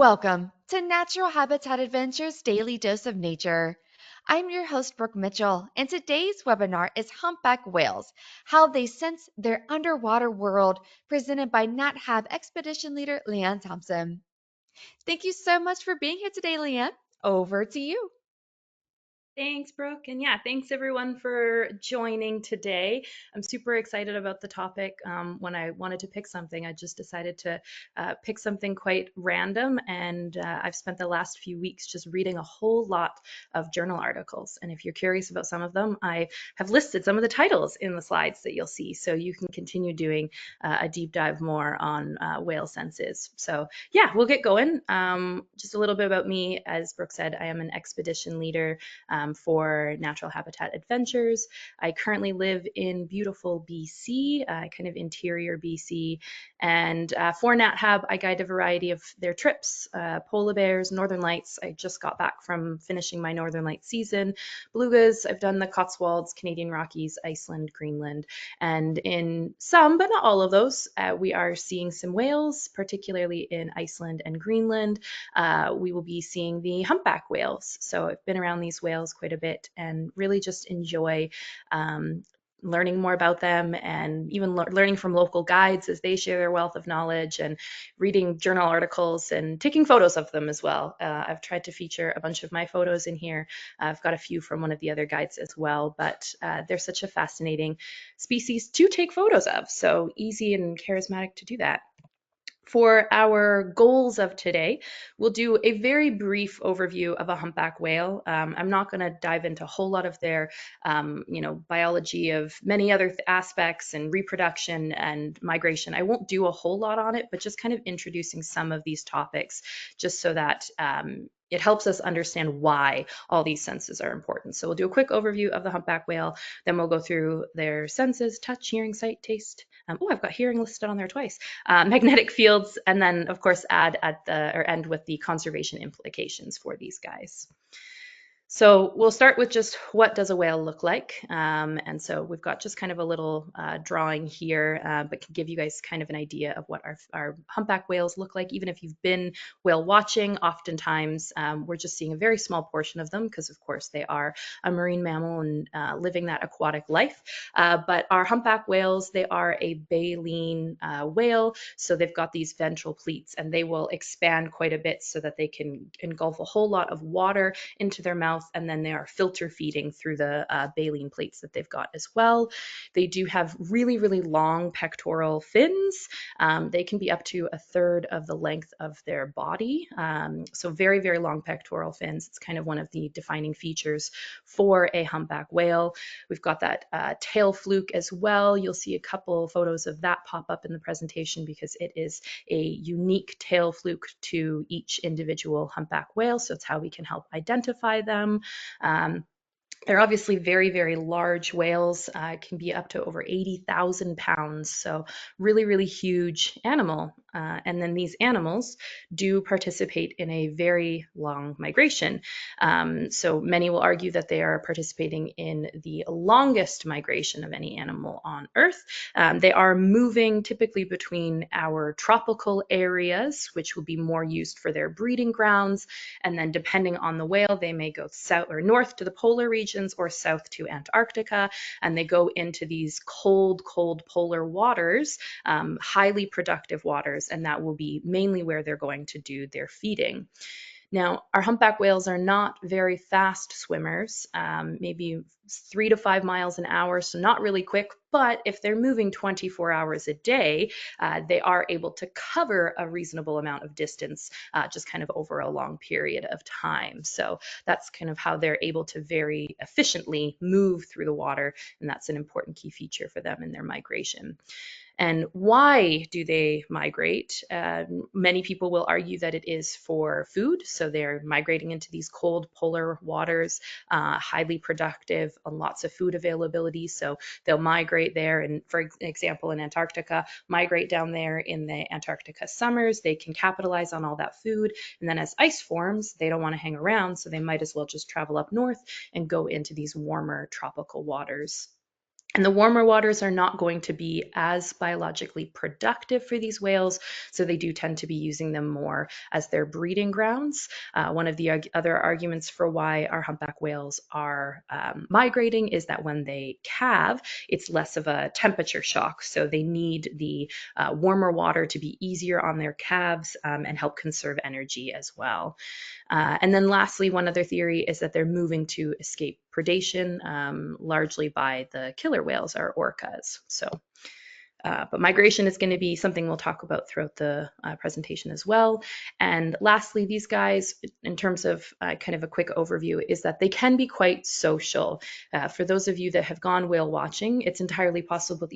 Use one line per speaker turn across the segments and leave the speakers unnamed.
Welcome to Natural Habitat Adventures Daily Dose of Nature. I'm your host, Brooke Mitchell, and today's webinar is Humpback Whales, how they sense their underwater world, presented by NatHab Expedition Leader Lianne Thompson. Thank you so much for being here today, Lianne. Over to you.
Thanks, Brooke. And yeah, thanks everyone for joining today. I'm super excited about the topic. When I wanted to pick something, I just decided to pick something quite random. And I've spent the last few weeks just reading a whole lot of journal articles. And if you're curious about some of them, I have listed some of the titles in the slides that you'll see. So you can continue doing a deep dive more on whale senses. So yeah, we'll get going. Just a little bit about me. As Brooke said, I am an expedition leader for Natural Habitat Adventures. I currently live in beautiful BC, kind of interior BC. And for NatHab, I guide a variety of their trips, polar bears, northern lights. I just got back from finishing my northern light season. Belugas, I've done the Cotswolds, Canadian Rockies, Iceland, Greenland. And in some, but not all of those, we are seeing some whales, particularly in Iceland and Greenland. We will be seeing the humpback whales. So I've been around these whales quite a bit and really just enjoy learning more about them and even learning from local guides as they share their wealth of knowledge and reading journal articles and taking photos of them as well. I've tried to feature a bunch of my photos in here. I've got a few from one of the other guides as well, but they're such a fascinating species to take photos of. So easy and charismatic to do that. For our goals of today, we'll do a very brief overview of a humpback whale. I'm not going to dive into a whole lot of their, biology of many other aspects and reproduction and migration. I won't do a whole lot on it, but just kind of introducing some of these topics just so that it helps us understand why all these senses are important. So we'll do a quick overview of the humpback whale, then we'll go through their senses: touch, hearing, sight, taste. I've got hearing listed on there twice. Magnetic fields, and then of course add at the or end with the conservation implications for these guys. So we'll start with just what does a whale look like? And so we've got just kind of a little drawing here, but can give you guys kind of an idea of what our humpback whales look like. Even if you've been whale watching, oftentimes we're just seeing a very small portion of them because of course they are a marine mammal and living that aquatic life. But our humpback whales, they are a baleen whale. So they've got these ventral pleats and they will expand quite a bit so that they can engulf a whole lot of water into their mouth, and then they are filter feeding through the baleen plates that they've got as well. They do have really, really long pectoral fins. They can be up to a third of the length of their body. So very, very long pectoral fins. It's kind of one of the defining features for a humpback whale. We've got that tail fluke as well. You'll see a couple photos of that pop up in the presentation because it is a unique tail fluke to each individual humpback whale. So it's how we can help identify them. They're obviously very, very large whales, can be up to over 80,000 pounds. So really, really huge animal. And then these animals do participate in a very long migration. So many will argue that they are participating in the longest migration of any animal on Earth. They are moving typically between our tropical areas, which will be more used for their breeding grounds. And then depending on the whale, they may go south or north to the polar regions or south to Antarctica, and they go into these cold, cold polar waters, highly productive waters, and that will be mainly where they're going to do their feeding. Now, our humpback whales are not very fast swimmers, maybe 3 to 5 miles an hour, so not really quick. But if they're moving 24 hours a day, they are able to cover a reasonable amount of distance just kind of over a long period of time. So that's kind of how they're able to very efficiently move through the water, and that's an important key feature for them in their migration. And why do they migrate? Many people will argue that it is for food. So they're migrating into these cold polar waters, highly productive and lots of food availability. So they'll migrate there. And for example, in Antarctica, migrate down there in the Antarctica summers. They can capitalize on all that food. And then as ice forms, they don't want to hang around. So they might as well just travel up north and go into these warmer tropical waters. And the warmer waters are not going to be as biologically productive for these whales, so they do tend to be using them more as their breeding grounds. One of the other arguments for why our humpback whales are migrating is that when they calve, it's less of a temperature shock, so they need the warmer water to be easier on their calves and help conserve energy as well. And then lastly, one other theory is that they're moving to escape predation, largely by the killer whales, or orcas. But migration is going to be something we'll talk about throughout the presentation as well. And lastly, these guys, in terms of kind of a quick overview, is that they can be quite social. For those of you that have gone whale watching, it's entirely possible that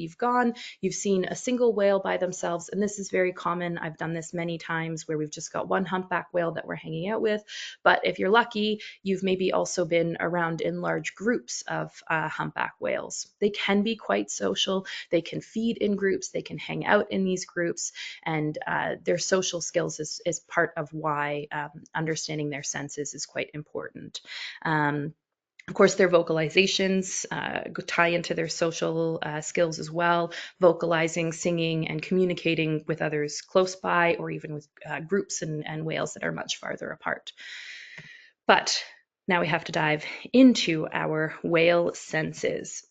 you've seen a single whale by themselves, and this is very common. I've done this many times where we've just got one humpback whale that we're hanging out with. But if you're lucky, you've maybe also been around in large groups of humpback whales. They can be quite social. They can feed in groups, they can hang out in these groups, and their social skills is part of why understanding their senses is quite important. Of course, their vocalizations tie into their social skills as well, vocalizing, singing, and communicating with others close by, or even with groups and whales that are much farther apart. But now we have to dive into our whale senses.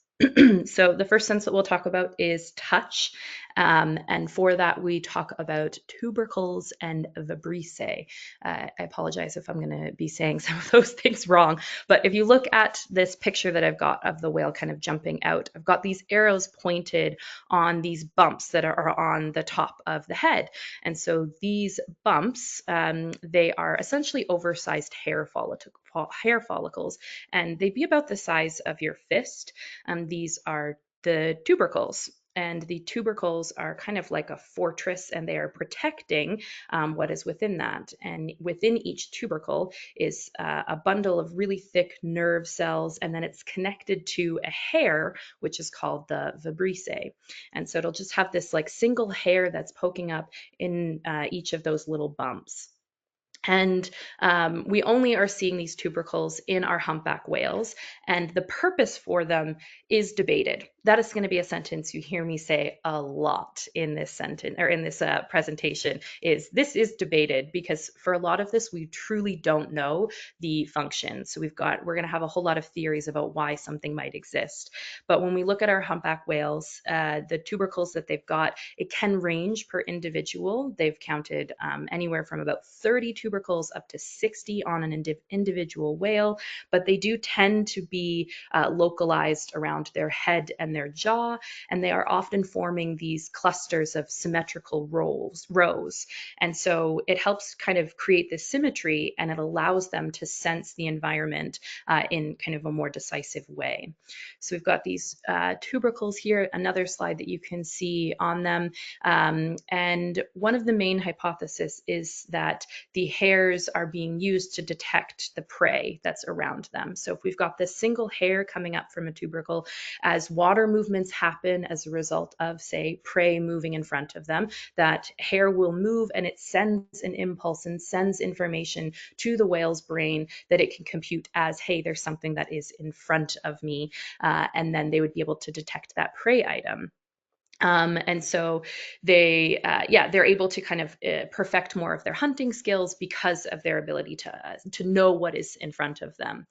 So the first sense that we'll talk about is touch. And for that, we talk about tubercles and vibrissae. I apologize if I'm going to be saying some of those things wrong, but if you look at this picture that I've got of the whale kind of jumping out, I've got these arrows pointed on these bumps that are on the top of the head. And so these bumps, they are essentially oversized hair follicles, and they'd be about the size of your fist. These are the tubercles. And the tubercles are kind of like a fortress, and they are protecting what is within that. And within each tubercle is a bundle of really thick nerve cells, and then it's connected to a hair, which is called the vibrissae. And so it'll just have this like single hair that's poking up in each of those little bumps. And we only are seeing these tubercles in our humpback whales, and the purpose for them is debated. That is going to be a sentence you hear me say a lot in this sentence, or in this presentation, is this is debated, because for a lot of this we truly don't know the function. So we're going to have a whole lot of theories about why something might exist. But when we look at our humpback whales, the tubercles that they've got, it can range per individual. They've counted anywhere from about 30 tubercles up to 60 on an individual whale, but they do tend to be localized around their head and their jaw, and they are often forming these clusters of symmetrical rows. And so it helps kind of create this symmetry, and it allows them to sense the environment in kind of a more decisive way. So we've got these tubercles here, another slide that you can see on them. And one of the main hypotheses is that the hairs are being used to detect the prey that's around them. So if we've got this single hair coming up from a tubercle, as water movements happen as a result of, say, prey moving in front of them, that hair will move, and it sends an impulse and sends information to the whale's brain that it can compute as, hey, there's something that is in front of me. And then they would be able to detect that prey item. And so they're able to kind of perfect more of their hunting skills because of their ability to know what is in front of them.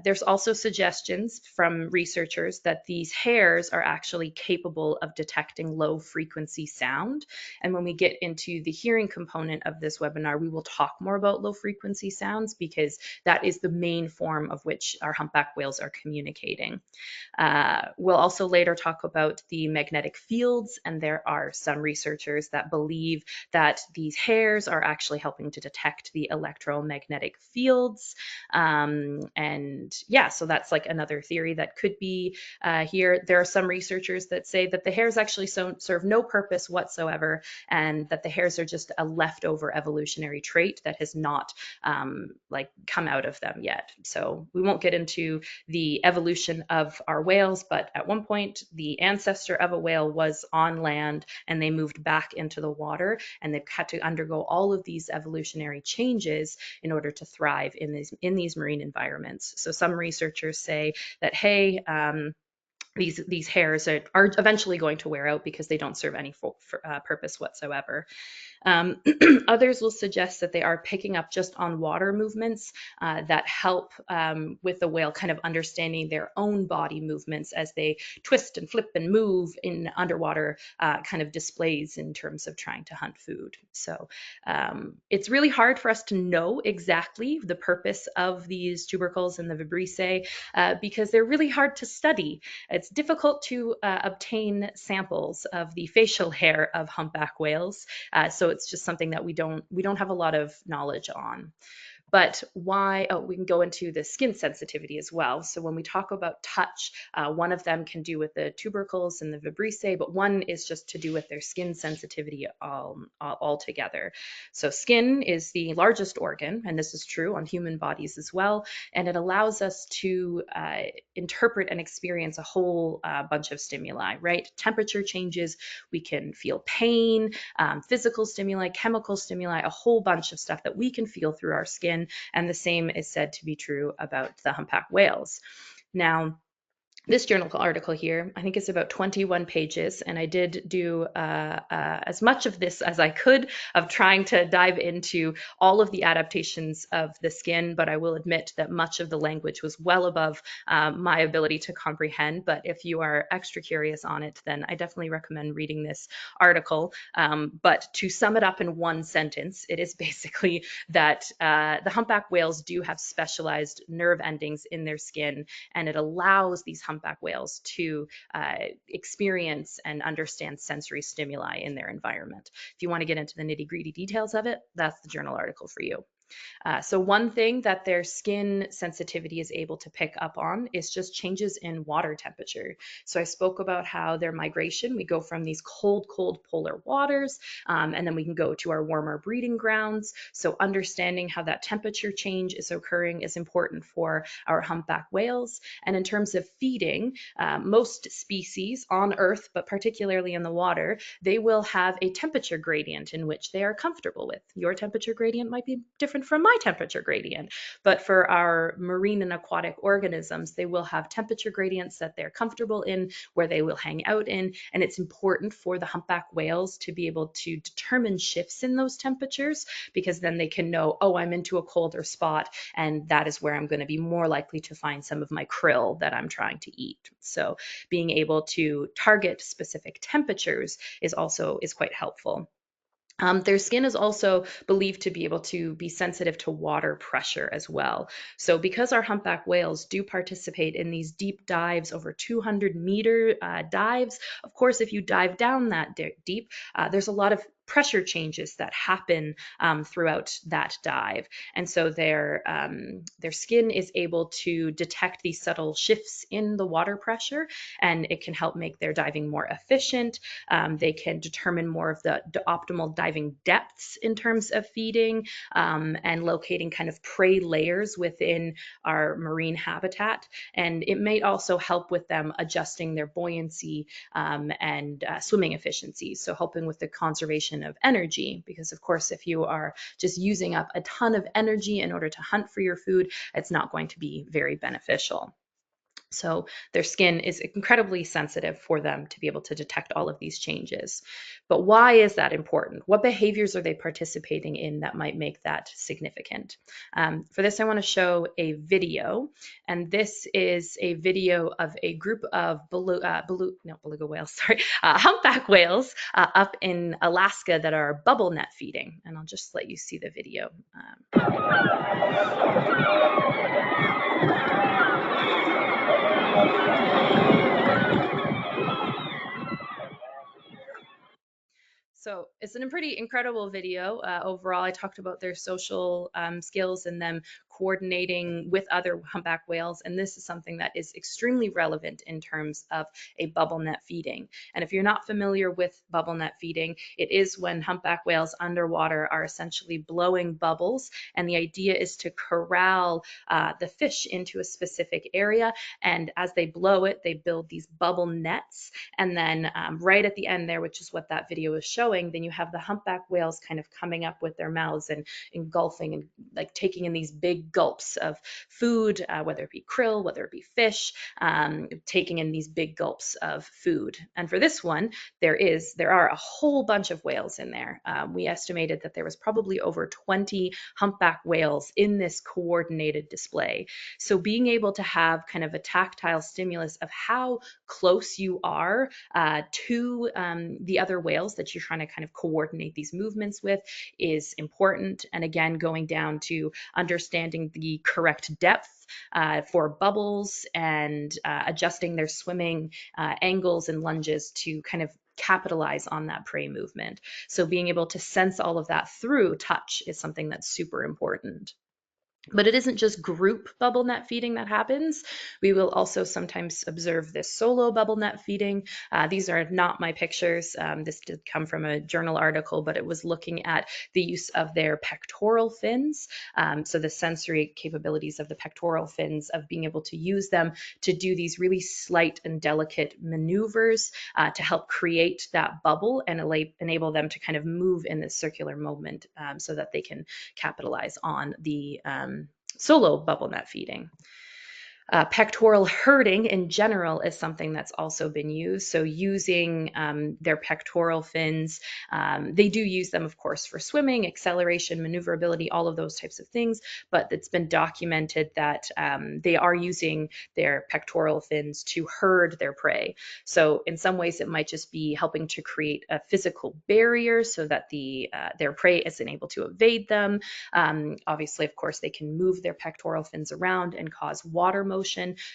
There's also suggestions from researchers that these hairs are actually capable of detecting low frequency sound. And when we get into the hearing component of this webinar, we will talk more about low frequency sounds, because that is the main form of which our humpback whales are communicating. We'll also later talk about the magnetic fields, and there are some researchers that believe that these hairs are actually helping to detect the electromagnetic fields. And yeah, so that's like another theory that could be here. There are some researchers that say that the hairs actually serve no purpose whatsoever, and that the hairs are just a leftover evolutionary trait that has not like come out of them yet. So we won't get into the evolution of our whales, but at one point the ancestor of a whale was on land, and they moved back into the water, and they've had to undergo all of these evolutionary changes in order to thrive in these marine environments. So some researchers say that, hey, these hairs are eventually going to wear out because they don't serve any purpose whatsoever. Others will suggest that they are picking up just on water movements that help with the whale kind of understanding their own body movements as they twist and flip and move in underwater kind of displays in terms of trying to hunt food. So it's really hard for us to know exactly the purpose of these tubercles and the vibrissae because they're really hard to study. It's difficult to obtain samples of the facial hair of humpback whales, so it's just something that we don't have a lot of knowledge on. But why? Oh, we can go into the skin sensitivity as well. So when we talk about touch, one of them can do with the tubercles and the vibrissae, but one is just to do with their skin sensitivity altogether. So skin is the largest organ, and this is true on human bodies as well, and it allows us to interpret and experience a whole bunch of stimuli, right? Temperature changes, we can feel pain, physical stimuli, chemical stimuli, a whole bunch of stuff that we can feel through our skin. And the same is said to be true about the humpback whales. Now, this journal article here, I think it's about 21 pages, and I did do as much of this as I could of trying to dive into all of the adaptations of the skin, but I will admit that much of the language was well above my ability to comprehend. But if you are extra curious on it, then I definitely recommend reading this article. But to sum it up in one sentence, it is basically that the humpback whales do have specialized nerve endings in their skin, and it allows these humpback whales to experience and understand sensory stimuli in their environment. If you want to get into the nitty-gritty details of it, that's the journal article for you. So one thing that their skin sensitivity is able to pick up on is just changes in water temperature. So I spoke about how their migration, we go from these cold, cold polar waters, and then we can go to our warmer breeding grounds. So understanding how that temperature change is occurring is important for our humpback whales. And in terms of feeding, most species on Earth, but particularly in the water, they will have a temperature gradient in which they are comfortable with. Your temperature gradient might be different from my temperature gradient, but for our marine and aquatic organisms, they will have temperature gradients that they're comfortable in, where they will hang out in, and it's important for the humpback whales to be able to determine shifts in those temperatures, because then they can know, oh, I'm into a colder spot, and that is where I'm going to be more likely to find some of my krill that I'm trying to eat. So being able to target specific temperatures is quite helpful. Their skin is also believed to be able to be sensitive to water pressure as well. So because our humpback whales do participate in these deep dives, over 200-meter dives, of course, if you dive down that deep, there's a lot of pressure changes that happen throughout that dive. And so their skin is able to detect these subtle shifts in the water pressure, and it can help make their diving more efficient. They can determine more of the optimal diving depths in terms of feeding, and locating kind of prey layers within our marine habitat. And it may also help with them adjusting their buoyancy and swimming efficiency. So helping with the conservation of energy, because of course, if you are just using up a ton of energy in order to hunt for your food, it's not going to be very beneficial. So their skin is incredibly sensitive for them to be able to detect all of these changes. But why is that important? What behaviors are they participating in that might make that significant? For this, I want to show a video. And this is a video of a group of beluga whales, sorry, humpback whales up in Alaska that are bubble net feeding. And I'll just let you see the video. So it's a pretty incredible video. Overall, I talked about their social skills and them coordinating with other humpback whales. And this is something that is extremely relevant in terms of a bubble net feeding. And if you're not familiar with bubble net feeding, it is when humpback whales underwater are essentially blowing bubbles. And the idea is to corral the fish into a specific area. And as they blow it, they build these bubble nets. And then right at the end there, which is what that video is showing, then you have the humpback whales kind of coming up with their mouths and engulfing and like taking in these big big gulps of food, whether it be krill, whether it be fish, taking in these big gulps of food. And for this one, there are a whole bunch of whales in there. We estimated that there was probably over 20 humpback whales in this coordinated display. So being able to have kind of a tactile stimulus of how close you are to the other whales that you're trying to kind of coordinate these movements with is important. And again, going down to understanding the correct depth for bubbles and adjusting their swimming angles and lunges to kind of capitalize on that prey movement. So being able to sense all of that through touch is something that's super important. But it isn't just group bubble net feeding that happens. We will also sometimes observe this solo bubble net feeding. These are not my pictures. This did come from a journal article, but it was looking at the use of their pectoral fins. So the sensory capabilities of the pectoral fins, of being able to use them to do these really slight and delicate maneuvers to help create that bubble and enable them to kind of move in this circular movement so that they can capitalize on the solo bubble net feeding. Pectoral herding in general is something that's also been used. So using their pectoral fins, they do use them, of course, for swimming, acceleration, maneuverability, all of those types of things. But it's been documented that they are using their pectoral fins to herd their prey. So in some ways, it might just be helping to create a physical barrier so that their prey isn't able to evade them. Obviously, of course, they can move their pectoral fins around and cause water motion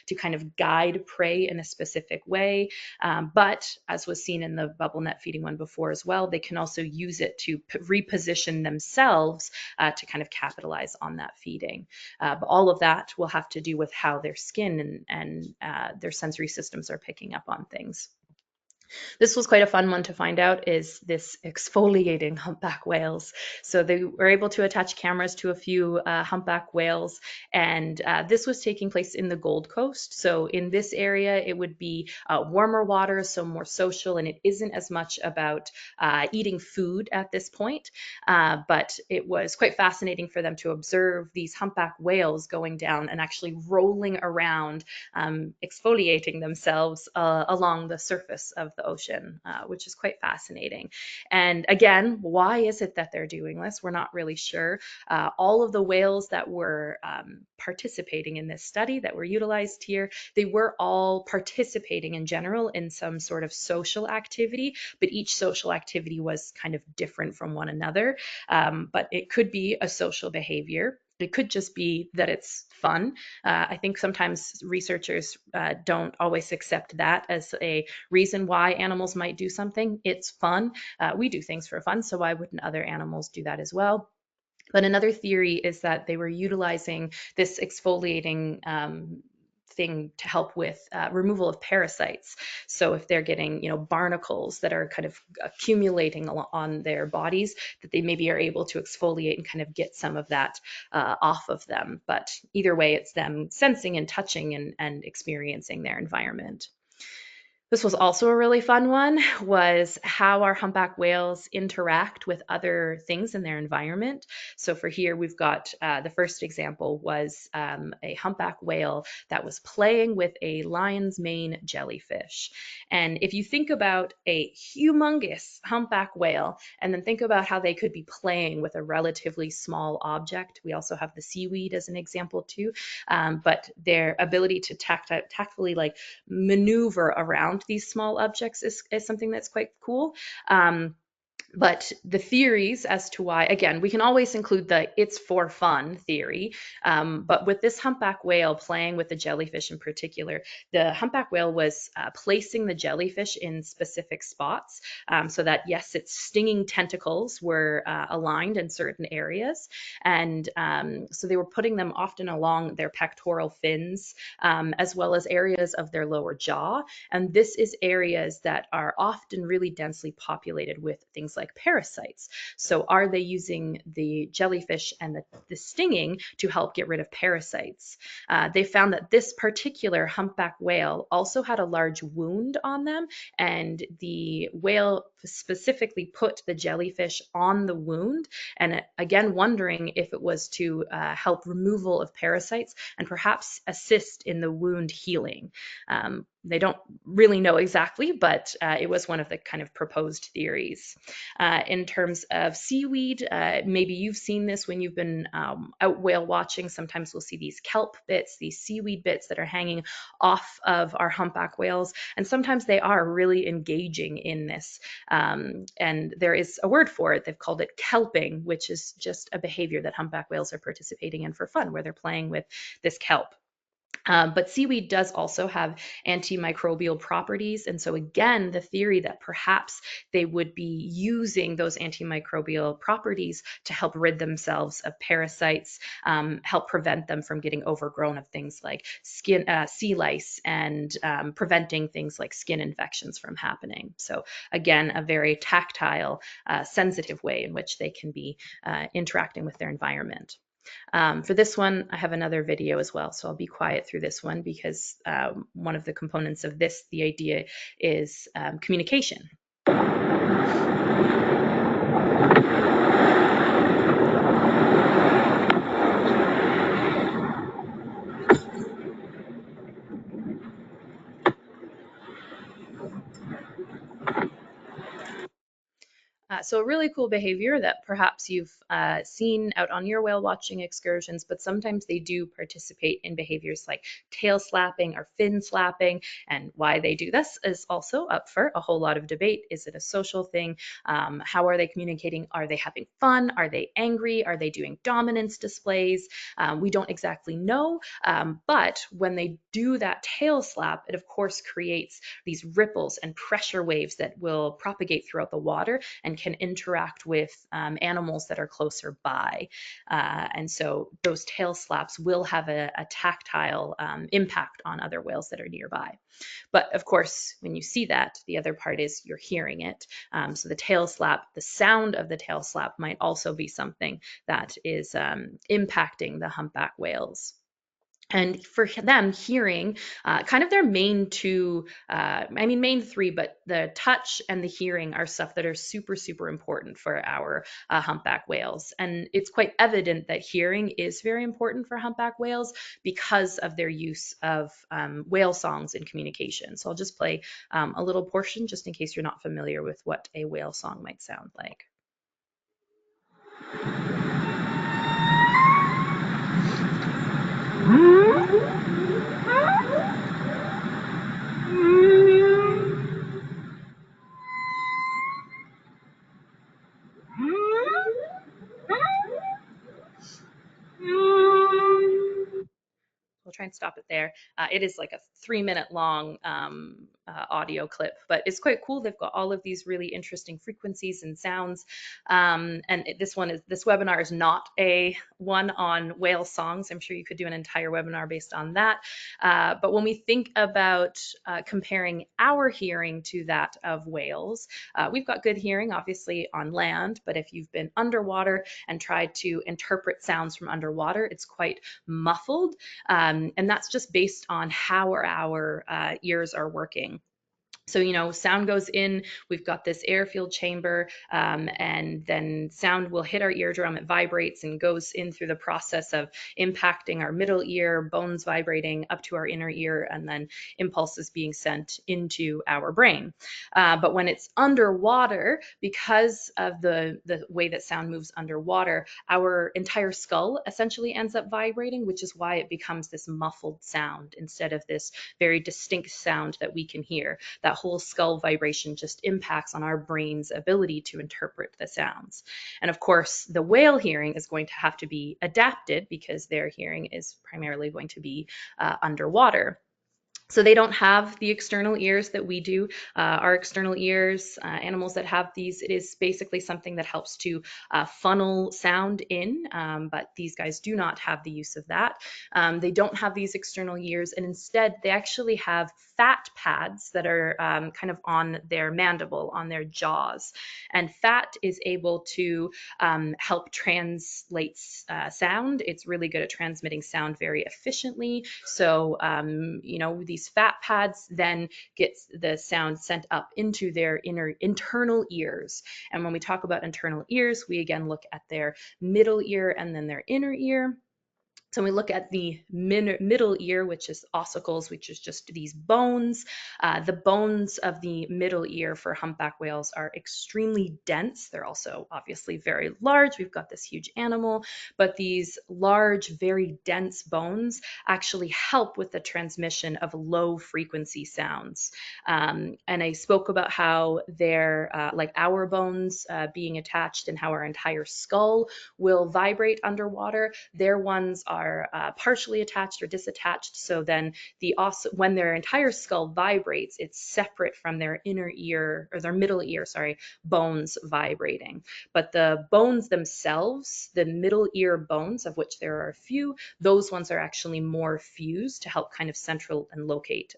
to kind of guide prey in a specific way. But as was seen in the bubble net feeding one before as well, they can also use it to reposition themselves to kind of capitalize on that feeding. But all of that will have to do with how their skin and their sensory systems are picking up on things. This was quite a fun one to find out, is this exfoliating humpback whales. So they were able to attach cameras to a few humpback whales, and this was taking place in the Gold Coast. So in this area, it would be warmer waters, so more social, and it isn't as much about eating food at this point. But it was quite fascinating for them to observe these humpback whales going down and actually rolling around, exfoliating themselves along the surface of the ocean, which is quite fascinating. And again, why is it that they're doing this? We're not really sure. All of the whales that were participating in this study that were utilized here, they were all participating in general in some sort of social activity, but each social activity was kind of different from one another. But it could be a social behavior. It could just be that it's fun. I think sometimes researchers don't always accept that as a reason why animals might do something. It's fun. We do things for fun, so why wouldn't other animals do that as well? But another theory is that they were utilizing this exfoliating thing to help with removal of parasites. So if they're getting, barnacles that are kind of accumulating on their bodies, that they maybe are able to exfoliate and kind of get some of that off of them. But either way, it's them sensing and touching and experiencing their environment. This was also a really fun one, was how our humpback whales interact with other things in their environment. So for here, we've got the first example was a humpback whale that was playing with a lion's mane jellyfish. And if you think about a humongous humpback whale, and then think about how they could be playing with a relatively small object. We also have the seaweed as an example too, but their ability to tactfully like maneuver around these small objects is something that's quite cool. But the theories as to why, again, we can always include the it's for fun theory. But with this humpback whale playing with the jellyfish in particular, the humpback whale was placing the jellyfish in specific spots so that, yes, its stinging tentacles were aligned in certain areas. And so they were putting them often along their pectoral fins, as well as areas of their lower jaw. And this is areas that are often really densely populated with things like parasites. So are they using the jellyfish and the stinging to help get rid of parasites? They found that this particular humpback whale also had a large wound on them, and the whale specifically put the jellyfish on the wound, and again wondering if it was to help removal of parasites and perhaps assist in the wound healing. They don't really know exactly, but it was one of the kind of proposed theories. In terms of seaweed, maybe you've seen this when you've been out whale watching. Sometimes we'll see these kelp bits, these seaweed bits that are hanging off of our humpback whales, and sometimes they are really engaging in this. And there is a word for it. They've called it kelping, which is just a behavior that humpback whales are participating in for fun, where they're playing with this kelp. But seaweed does also have antimicrobial properties. And so, again, the theory that perhaps they would be using those antimicrobial properties to help rid themselves of parasites, help prevent them from getting overgrown of things like skin, sea lice, and preventing things like skin infections from happening. So, again, a very tactile, sensitive way in which they can be interacting with their environment. For this one, I have another video as well, so I'll be quiet through this one because one of the components of this, the idea is communication. So a really cool behavior that perhaps you've seen out on your whale watching excursions, but sometimes they do participate in behaviors like tail slapping or fin slapping. And why they do this is also up for a whole lot of debate. Is it a social thing? How are they communicating? Are they having fun? Are they angry? Are they doing dominance displays? We don't exactly know, but when they do that tail slap, it of course creates these ripples and pressure waves that will propagate throughout the water and can interact with animals that are closer by. And so those tail slaps will have a tactile impact on other whales that are nearby. But of course, when you see that, the other part is you're hearing it. So the tail slap, the sound of the tail slap might also be something that is impacting the humpback whales. And for them, hearing, kind of their main two, main three, but the touch and the hearing are stuff that are super, super important for our humpback whales. And it's quite evident that hearing is very important for humpback whales because of their use of whale songs in communication. So I'll just play a little portion just in case you're not familiar with what a whale song might sound like. We'll try and stop it there. It is like a 3-minute long audio clip, but it's quite cool. They've got all of these really interesting frequencies and sounds. This webinar is not a one on whale songs. I'm sure you could do an entire webinar based on that. But when we think about comparing our hearing to that of whales, we've got good hearing, obviously, on land. But if you've been underwater and tried to interpret sounds from underwater, it's quite muffled. And that's just based on how our ears are working. So, sound goes in, we've got this airfield chamber, and then sound will hit our eardrum, it vibrates and goes in through the process of impacting our middle ear, bones vibrating up to our inner ear, and then impulses being sent into our brain. But when it's underwater, because of the way that sound moves underwater, our entire skull essentially ends up vibrating, which is why it becomes this muffled sound instead of this very distinct sound that we can hear. That whole skull vibration just impacts on our brain's ability to interpret the sounds. And of course, the whale hearing is going to have to be adapted because their hearing is primarily going to be underwater. So they don't have the external ears that we do. Our external ears, animals that have these, it is basically something that helps to funnel sound in, but these guys do not have the use of that. They don't have these external ears, and instead they actually have fat pads that are kind of on their mandible, on their jaws. And fat is able to help translate sound. It's really good at transmitting sound very efficiently. So, these these fat pads then gets the sound sent up into their internal ears. And when we talk about internal ears, we again look at their middle ear and then their inner ear. So we look at the middle ear, which is ossicles, which is just these bones. The bones of the middle ear for humpback whales are extremely dense. They're also obviously very large. We've got this huge animal, but these large, very dense bones actually help with the transmission of low frequency sounds. And I spoke about how they're like our bones being attached and how our entire skull will vibrate underwater. Their ones are partially attached or disattached. So then when their entire skull vibrates, it's separate from their inner ear or their middle ear, sorry, bones vibrating. But the bones themselves, the middle ear bones, of which there are a few, those ones are actually more fused to help kind of central and locate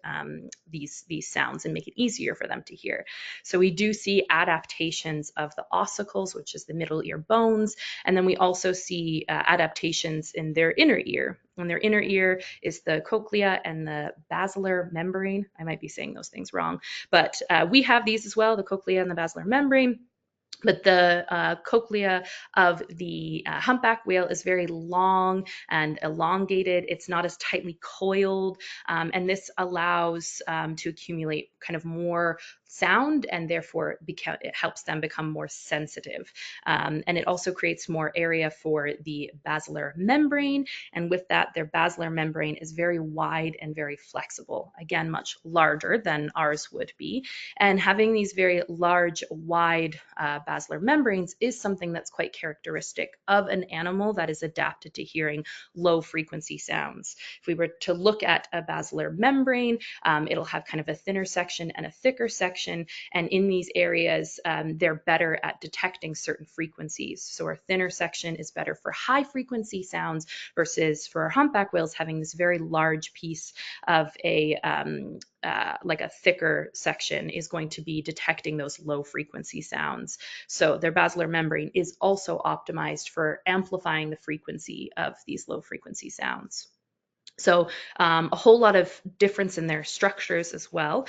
these sounds and make it easier for them to hear. So we do see adaptations of the ossicles, which is the middle ear bones, and then we also see adaptations in their inner ear. And their inner ear is the cochlea and the basilar membrane. I might be saying those things wrong, but we have these as well, the cochlea and the basilar membrane. But the cochlea of the humpback whale is very long and elongated. It's not as tightly coiled, and this allows to accumulate kind of more sound, and therefore it helps them become more sensitive. And it also creates more area for the basilar membrane, and with that, their basilar membrane is very wide and very flexible. Again, much larger than ours would be. And having these very large, wide basilar membranes is something that's quite characteristic of an animal that is adapted to hearing low frequency sounds. If we were to look at a basilar membrane, it'll have kind of a thinner section and a thicker section. And in these areas, they're better at detecting certain frequencies. So our thinner section is better for high frequency sounds versus for our humpback whales having this very large piece of like a thicker section is going to be detecting those low frequency sounds. So their basilar membrane is also optimized for amplifying the frequency of these low frequency sounds. So a whole lot of difference in their structures as well,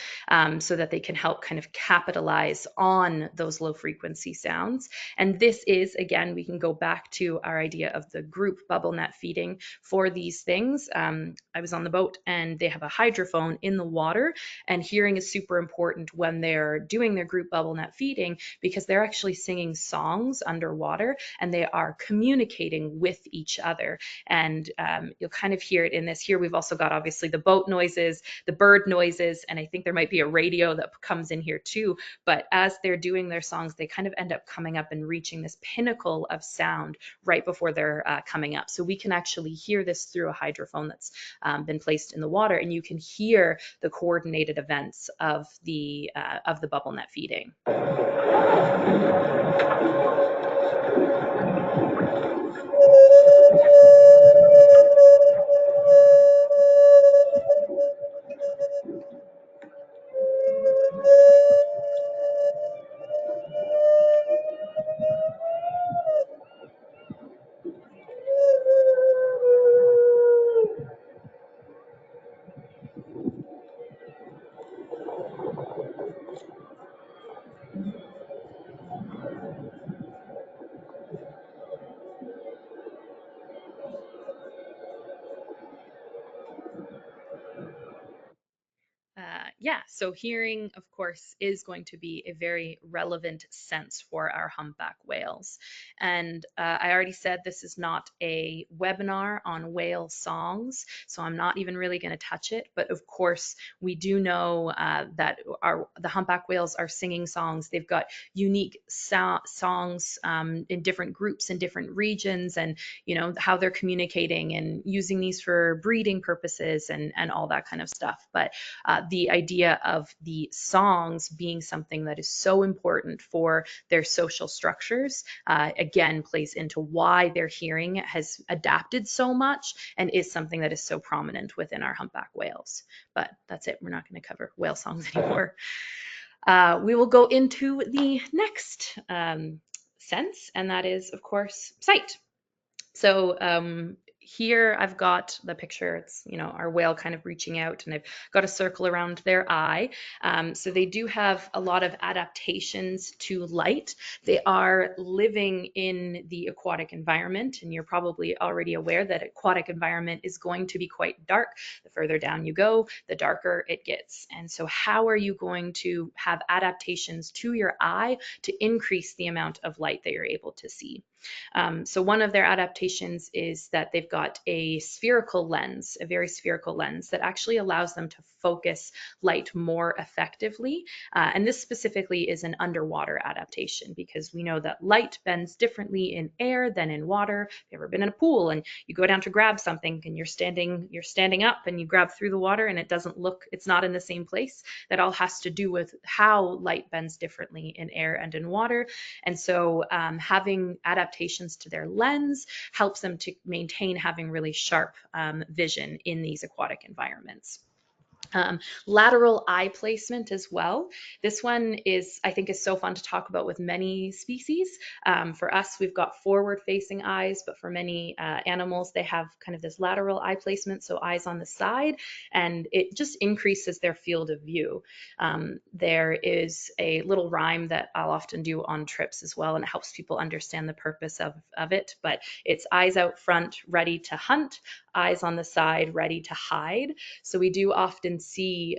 so that they can help kind of capitalize on those low frequency sounds. And this is, again, we can go back to our idea of the group bubble net feeding for these things. I was on the boat and they have a hydrophone in the water, and hearing is super important when they're doing their group bubble net feeding because they're actually singing songs underwater and they are communicating with each other. And you'll kind of hear it in this. Here we've also got obviously the boat noises, the bird noises, and I think there might be a radio that comes in here too. But as they're doing their songs, they kind of end up coming up and reaching this pinnacle of sound right before they're coming up. So we can actually hear this through a hydrophone that's been placed in the water, and you can hear the coordinated events of the bubble net feeding. Yeah, so hearing, of course, is going to be a very relevant sense for our humpback whales. And I already said this is not a webinar on whale songs, so I'm not even really going to touch it. But of course, we do know that the humpback whales are singing songs. They've got unique songs in different groups in different regions, and how they're communicating and using these for breeding purposes and all that kind of stuff. But the idea of the songs being something that is so important for their social structures, again, plays into why their hearing has adapted so much and is something that is so prominent within our humpback whales. But that's it. We're not going to cover whale songs anymore. We will go into the next sense, and that is, of course, sight. So here I've got the picture. It's, our whale kind of reaching out, and I've got a circle around their eye. So they do have a lot of adaptations to light. They are living in the aquatic environment, and you're probably already aware that aquatic environment is going to be quite dark. The further down you go, the darker it gets. And so how are you going to have adaptations to your eye to increase the amount of light that you're able to see? So one of their adaptations is that they've got a spherical lens, a very spherical lens that actually allows them to focus light more effectively. And this specifically is an underwater adaptation, because we know that light bends differently in air than in water. If you've ever been in a pool and you go down to grab something and you're standing up and you grab through the water and it's not in the same place. That all has to do with how light bends differently in air and in water. And so having adaptations to their lens helps them to maintain having really sharp vision in these aquatic environments. Lateral eye placement as well. This one I think, is so fun to talk about with many species. For us, we've got forward-facing eyes, but for many animals, they have kind of this lateral eye placement, so eyes on the side, and it just increases their field of view. There is a little rhyme that I'll often do on trips as well, and it helps people understand the purpose of it, but it's eyes out front, ready to hunt, eyes on the side, ready to hide. So we do often see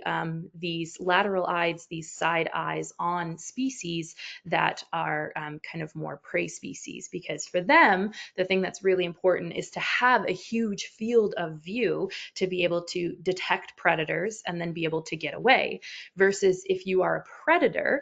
these lateral eyes, these side eyes on species that are kind of more prey species, because for them, the thing that's really important is to have a huge field of view to be able to detect predators and then be able to get away. Versus if you are a predator,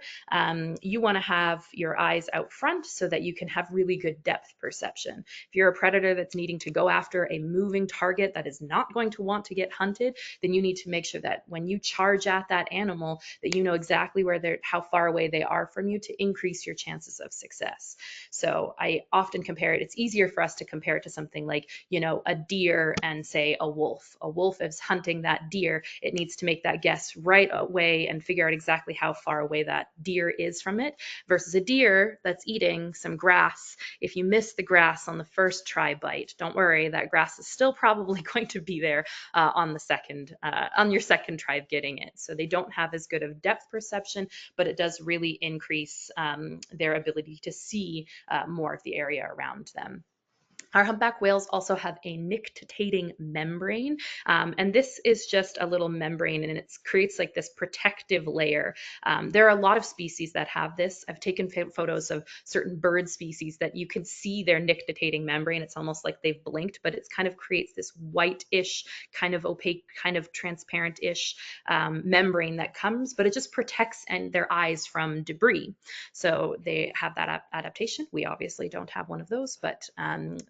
you want to have your eyes out front so that you can have really good depth perception. If you're a predator that's needing to go after a moving target that is not going to want to get hunted, then you need to make sure that when you charge at that animal, that you know exactly how far away they are from you to increase your chances of success. So I often compare it. It's easier for us to compare it to something like, a deer and say a wolf. A wolf is hunting that deer. It needs to make that guess right away and figure out exactly how far away that deer is from it, versus a deer that's eating some grass. If you miss the grass on the first try bite, don't worry, that grass is still probably going to be there on your second try of getting it. So they don't have as good of depth perception, but it does really increase their ability to see more of the area around them. Our humpback whales also have a nictitating membrane, and this is just a little membrane, and it creates like this protective layer. There are a lot of species that have this. I've taken photos of certain bird species that you can see their nictitating membrane. It's almost like they've blinked, but it kind of creates this white-ish, kind of opaque, kind of transparent-ish membrane that comes, but it just protects their eyes from debris. So they have that adaptation. We obviously don't have one of those, but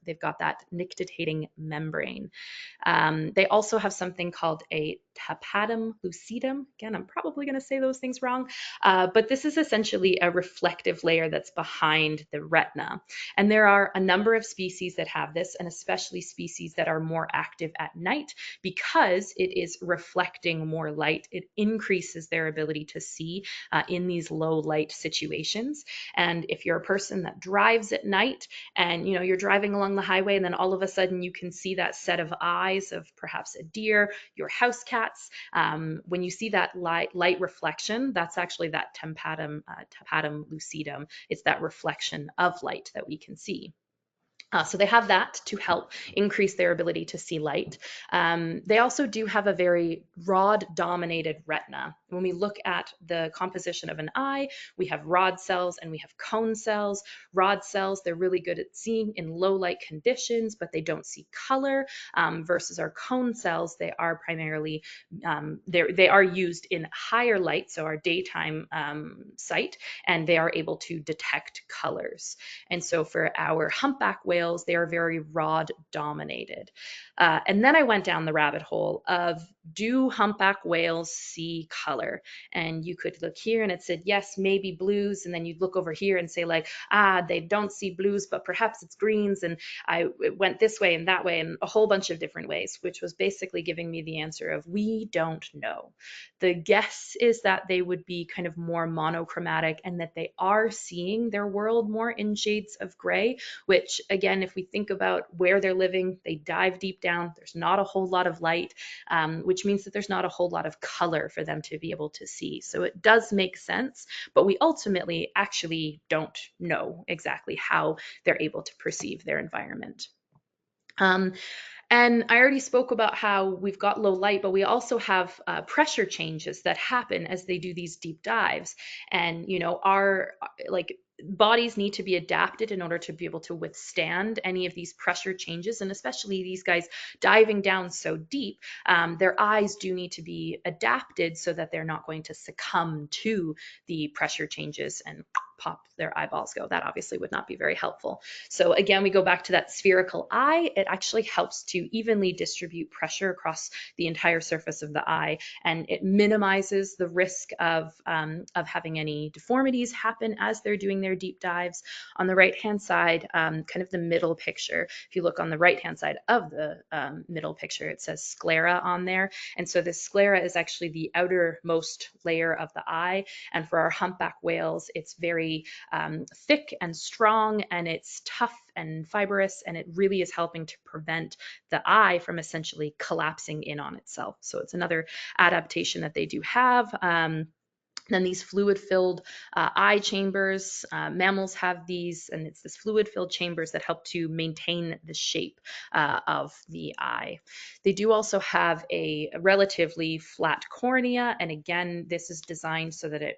they've got that nictitating membrane. They also have something called a tapetum lucidum. Again, I'm probably going to say those things wrong, but this is essentially a reflective layer that's behind the retina. And there are a number of species that have this, and especially species that are more active at night, because it is reflecting more light. It increases their ability to see in these low light situations. And if you're a person that drives at night and you're driving along the highway, and then all of a sudden you can see that set of eyes of perhaps a deer, your house cats, when you see that light reflection, that's actually that tapetum lucidum. It's that reflection of light that we can see. So they have that to help increase their ability to see light. They also do have a very rod-dominated retina. When we look at the composition of an eye, we have rod cells and we have cone cells. Rod cells, they're really good at seeing in low light conditions, but they don't see color, versus our cone cells, they are primarily, they are used in higher light, so our daytime sight, and they are able to detect colors. And so for our humpback whales, they are very rod dominated. And then I went down the rabbit hole of, do humpback whales see color? And you could look here and it said, yes, maybe blues. And then you'd look over here and say like, they don't see blues, but perhaps it's greens. And it went this way and that way and a whole bunch of different ways, which was basically giving me the answer of, we don't know. The guess is that they would be kind of more monochromatic and that they are seeing their world more in shades of gray, which again, again, if we think about where they're living, they dive deep down. There's not a whole lot of light, which means that there's not a whole lot of color for them to be able to see. So it does make sense, but we ultimately actually don't know exactly how they're able to perceive their environment. Um, and I already spoke about how we've got low light, but we also have pressure changes that happen as they do these deep dives. And, our like bodies need to be adapted in order to be able to withstand any of these pressure changes. And especially these guys diving down so deep, their eyes do need to be adapted so that they're not going to succumb to the pressure changes and pop their eyeballs go. That obviously would not be very helpful. So again, we go back to that spherical eye. It actually helps to evenly distribute pressure across the entire surface of the eye, and it minimizes the risk of having any deformities happen as they're doing their deep dives. On the right-hand side, kind of the middle picture, if you look on the right-hand side of the middle picture, it says sclera on there. And so this sclera is actually the outermost layer of the eye. And for our humpback whales, it's very thick and strong, and it's tough and fibrous, and it really is helping to prevent the eye from essentially collapsing in on itself. So it's another adaptation that they do have. Then these fluid-filled eye chambers, mammals have these, and it's this fluid-filled chambers that help to maintain the shape of the eye. They do also have a relatively flat cornea, and again, this is designed so that it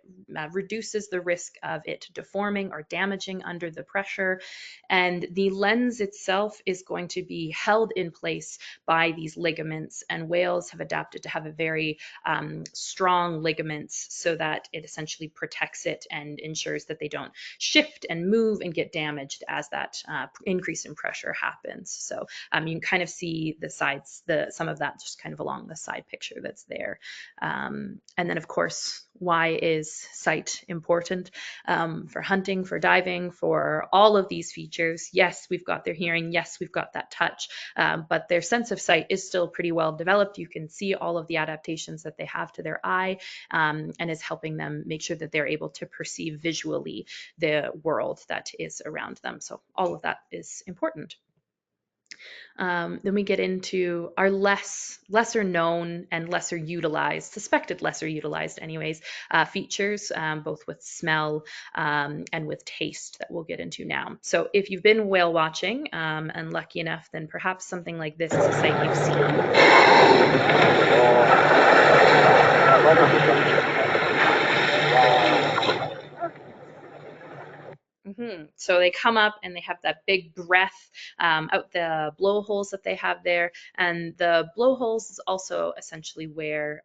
reduces the risk of it deforming or damaging under the pressure. And the lens itself is going to be held in place by these ligaments, and whales have adapted to have a very strong ligaments so that it essentially protects it and ensures that they don't shift and move and get damaged as that increase in pressure happens. So you can kind of see the sides, some of that just kind of along the side picture that's there. And then of course, why is sight important? For hunting, for diving, for all of these features? Yes, we've got their hearing. Yes, we've got that touch, but their sense of sight is still pretty well developed. You can see all of the adaptations that they have to their eye, and is helping them make sure that they're able to perceive visually the world that is around them. So all of that is important. Then we get into our lesser known and lesser utilized, suspected lesser utilized anyways, features, both with smell and with taste that we'll get into now. So if you've been whale watching and lucky enough, then perhaps something like this is a sight you've seen. So they come up and they have that big breath out the blowholes that they have there. And the blowholes is also essentially where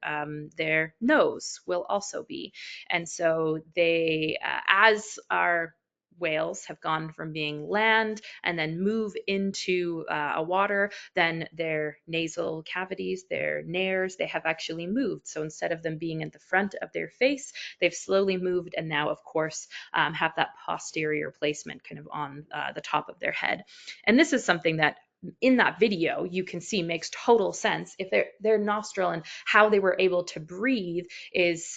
their nose will also be. And so they, as our whales have gone from being land and then move into a water, then their nasal cavities, their nares, they have actually moved. So instead of them being at the front of their face, they've slowly moved and now, of course, have that posterior placement kind of on the top of their head. And this is something that in that video you can see makes total sense. If their nostril and how they were able to breathe is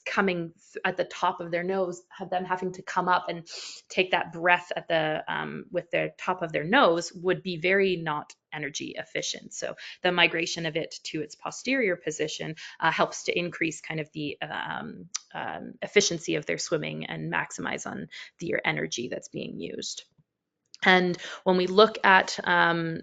coming at the top of their nose, have them having to come up and take that breath at the with their top of their nose would be very not energy efficient. So the migration of it to its posterior position helps to increase kind of the efficiency of their swimming and maximize on the energy that's being used. And when we look at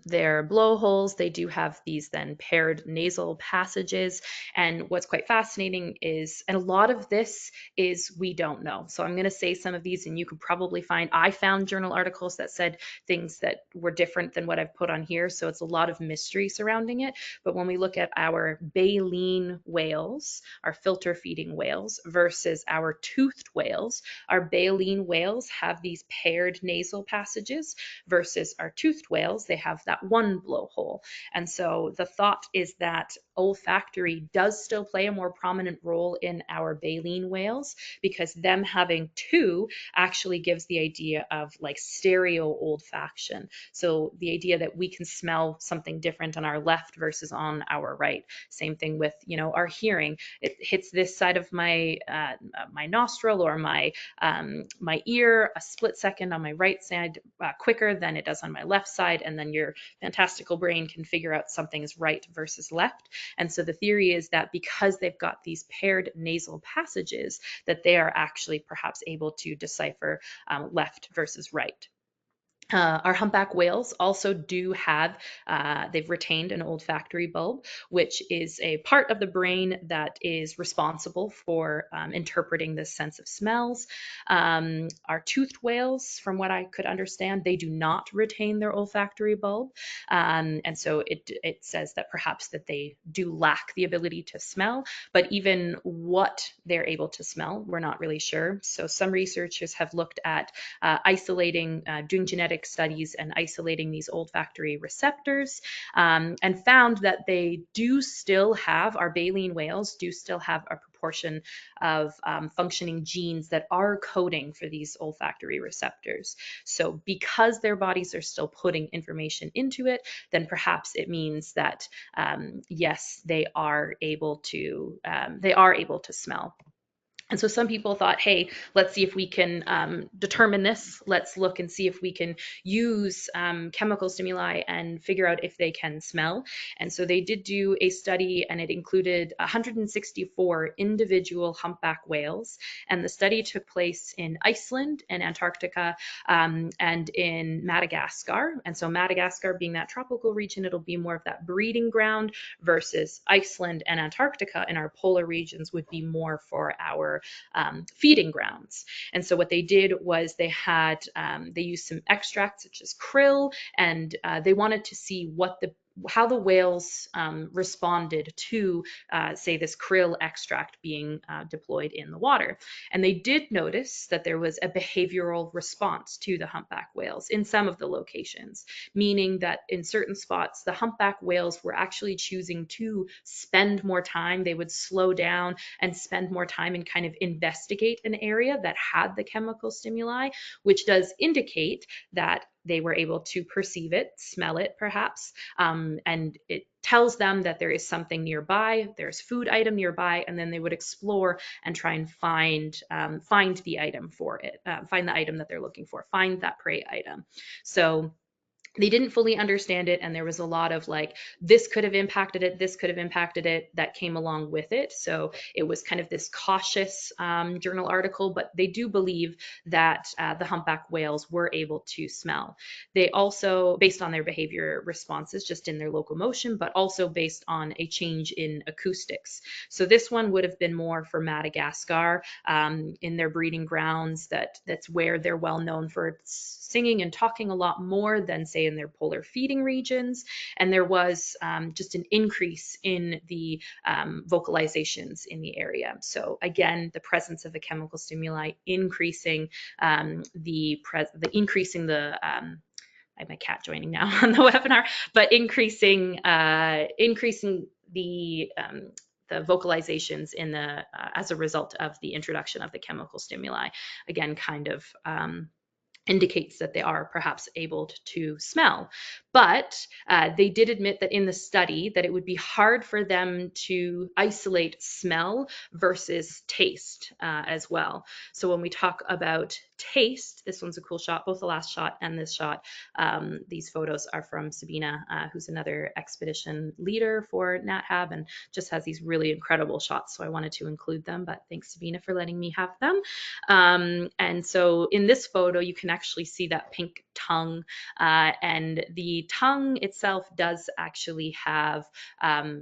their blowholes, they do have these then paired nasal passages. And what's quite fascinating is, and a lot of this is we don't know. So I'm going to say some of these, and you could probably find, I found journal articles that said things that were different than what I've put on here. So it's a lot of mystery surrounding it. But when we look at our baleen whales, our filter feeding whales versus our toothed whales, our baleen whales have these paired nasal passages versus our toothed whales, they have that one blowhole. And so the thought is that olfactory does still play a more prominent role in our baleen whales, because them having two actually gives the idea of like stereo olfaction. So the idea that we can smell something different on our left versus on our right. Same thing with, our hearing. It hits this side of my my nostril or my ear a split second on my right side, quicker than it does on my left side, and then your fantastical brain can figure out something is right versus left. And so the theory is that because they've got these paired nasal passages, that they are actually perhaps able to decipher left versus right. Our humpback whales also do have, they've retained an olfactory bulb, which is a part of the brain that is responsible for interpreting the sense of smells. Our toothed whales, from what I could understand, they do not retain their olfactory bulb. And so it says that perhaps that they do lack the ability to smell, but even what they're able to smell, we're not really sure. So some researchers have looked at doing genetic studies and isolating these olfactory receptors, and found that they do still have, our baleen whales do still have a proportion of functioning genes that are coding for these olfactory receptors. So because their bodies are still putting information into it, then perhaps it means that yes, they are able to smell. And so some people thought, hey, let's see if we can determine this. Let's look and see if we can use chemical stimuli and figure out if they can smell. And so they did do a study, and it included 164 individual humpback whales. And the study took place in Iceland and Antarctica, and in Madagascar. And so Madagascar being that tropical region, it'll be more of that breeding ground, versus Iceland and Antarctica in our polar regions would be more for our feeding grounds. And so what they did was they used some extracts such as krill, and they wanted to see how the whales responded to, say, this krill extract being deployed in the water. And they did notice that there was a behavioral response to the humpback whales in some of the locations, meaning that in certain spots, the humpback whales were actually choosing to spend more time. They would slow down and spend more time and kind of investigate an area that had the chemical stimuli, which does indicate that they were able to perceive it, smell it perhaps, and it tells them that there is something nearby, there's food item nearby, and then they would explore and try and find the item for it, find the item that they're looking for, find that prey item. So they didn't fully understand it, and there was a lot of like, this could have impacted it, this could have impacted it, that came along with it. So it was kind of this cautious journal article, but they do believe that the humpback whales were able to smell. They also, based on their behavior responses just in their locomotion, but also based on a change in acoustics. So this one would have been more for Madagascar, in their breeding grounds. That's where they're well known for singing and talking a lot more than, say, in their polar feeding regions. And there was just an increase in the vocalizations in the area. So again, the presence of the chemical stimuli increasing I have my cat joining now on the webinar, but increasing the vocalizations in the as a result of the introduction of the chemical stimuli. Again, kind of indicates that they are perhaps able to smell. But they did admit that in the study that it would be hard for them to isolate smell versus taste as well. So when we talk about taste, this one's a cool shot, both the last shot and this shot. These photos are from Sabina, who's another expedition leader for NatHab, and just has these really incredible shots. So I wanted to include them, but thanks, Sabina, for letting me have them. And so in this photo, you can actually see that pink tongue, and the tongue itself does actually have,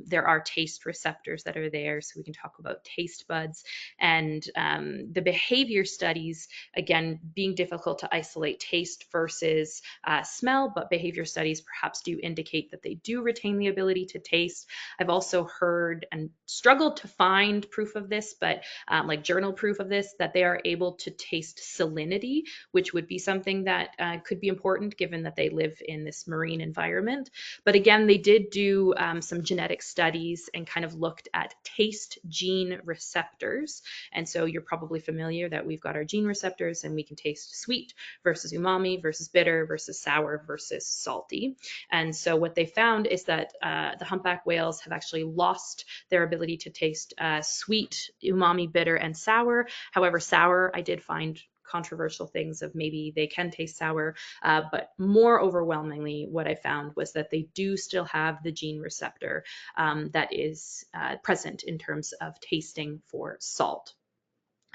there are taste receptors that are there, so we can talk about taste buds. And the behavior studies, again, being difficult to isolate taste versus smell, but behavior studies perhaps do indicate that they do retain the ability to taste. I've also heard and struggled to find proof of this, but like journal proof of this, that they are able to taste salinity, which would be something that could be important given that they live in this marine environment. But again, they did do some genetic studies and kind of looked at taste gene receptors. And so you're probably familiar that we've got our gene receptors, and we can taste sweet versus umami versus bitter versus sour versus salty. And so what they found is that the humpback whales have actually lost their ability to taste sweet, umami, bitter, and sour. However, sour I did find controversial things of maybe they can taste sour, but more overwhelmingly, what I found was that they do still have the gene receptor that is present in terms of tasting for salt.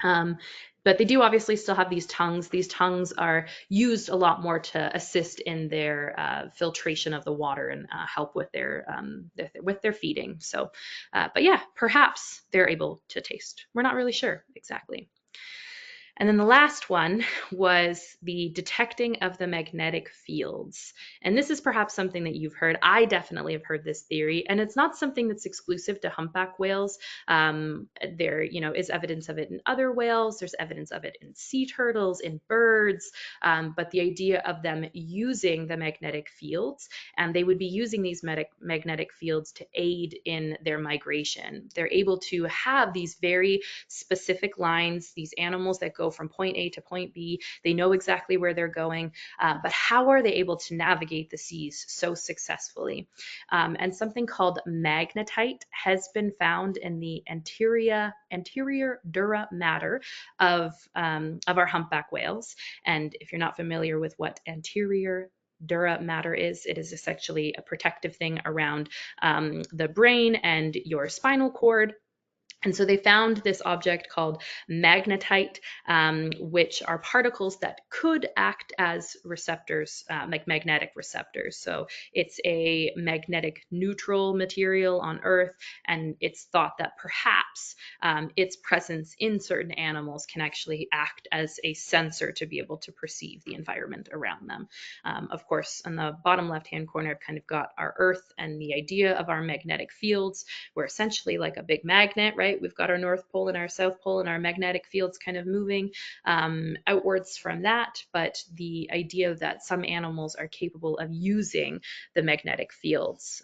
Um, but they do obviously still have these tongues. These tongues are used a lot more to assist in their filtration of the water and help with their feeding. So, but yeah, perhaps they're able to taste. We're not really sure exactly. And then the last one was the detecting of the magnetic fields. And this is perhaps something that you've heard. I definitely have heard this theory, and it's not something that's exclusive to humpback whales. There, is evidence of it in other whales. There's evidence of it in sea turtles, in birds. But the idea of them using the magnetic fields, and they would be using these magnetic fields to aid in their migration. They're able to have these very specific lines, these animals that go from point A to point B. They know exactly where they're going, but how are they able to navigate the seas so successfully? And something called magnetite has been found in the anterior dura mater of our humpback whales. And if you're not familiar with what anterior dura mater is, it is essentially a protective thing around the brain and your spinal cord. And so they found this object called magnetite, which are particles that could act as receptors, like magnetic receptors. So it's a magnetic neutral material on Earth, and it's thought that perhaps its presence in certain animals can actually act as a sensor to be able to perceive the environment around them. Of course, on the bottom left-hand corner, I've kind of got our Earth and the idea of our magnetic fields. We're essentially like a big magnet, right? We've got our North Pole and our South Pole, and our magnetic fields kind of moving outwards from that. But the idea that some animals are capable of using the magnetic fields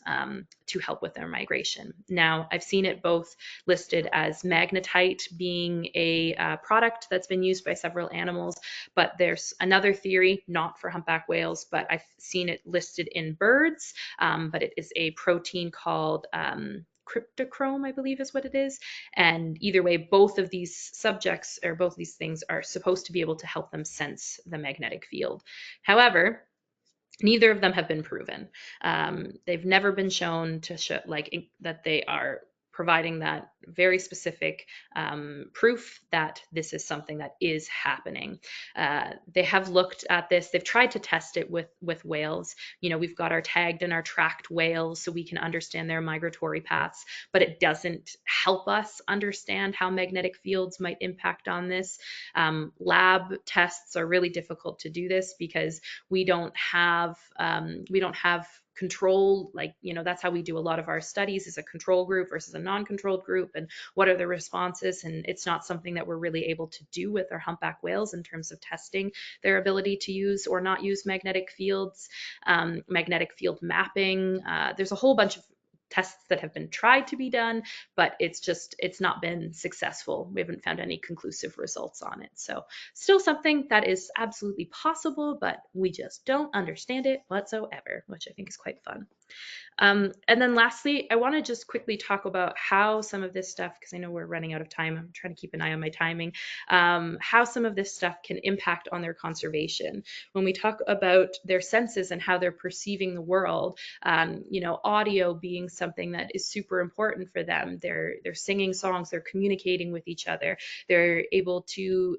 to help with their migration. Now, I've seen it both listed as magnetite being a product that's been used by several animals, but there's another theory, not for humpback whales, but I've seen it listed in birds, but it is a protein called cryptochrome, I believe is what it is. And either way, both of these subjects or both of these things are supposed to be able to help them sense the magnetic field. However, neither of them have been proven. They've never been shown to show that they are providing that very specific proof that this is something that is happening. They have looked at this. They've tried to test it with whales. We've got our tagged and our tracked whales so we can understand their migratory paths, but it doesn't help us understand how magnetic fields might impact on this. Lab tests are really difficult to do this because we don't have control. That's how we do a lot of our studies, is a control group versus a non-controlled group, and what are the responses. And it's not something that we're really able to do with our humpback whales in terms of testing their ability to use or not use magnetic fields. Magnetic field mapping, there's a whole bunch of tests that have been tried to be done, but it's not been successful. We haven't found any conclusive results on it. So still something that is absolutely possible, but we just don't understand it whatsoever, which I think is quite fun. And then lastly, I want to just quickly talk about how some of this stuff, because I know we're running out of time, I'm trying to keep an eye on my timing, how some of this stuff can impact on their conservation. When we talk about their senses and how they're perceiving the world, audio being something that is super important for them. They're singing songs, they're communicating with each other, they're able to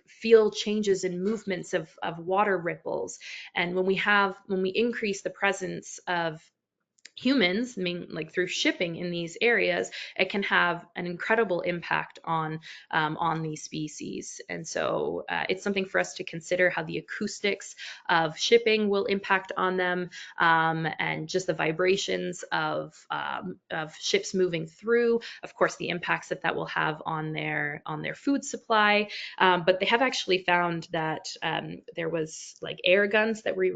feel changes in movements of water ripples. And when we increase the presence of humans, through shipping in these areas, it can have an incredible impact on these species. And so it's something for us to consider, how the acoustics of shipping will impact on them, and just the vibrations of ships moving through. Of course, the impacts that will have on their food supply. But they have actually found that there was air guns that were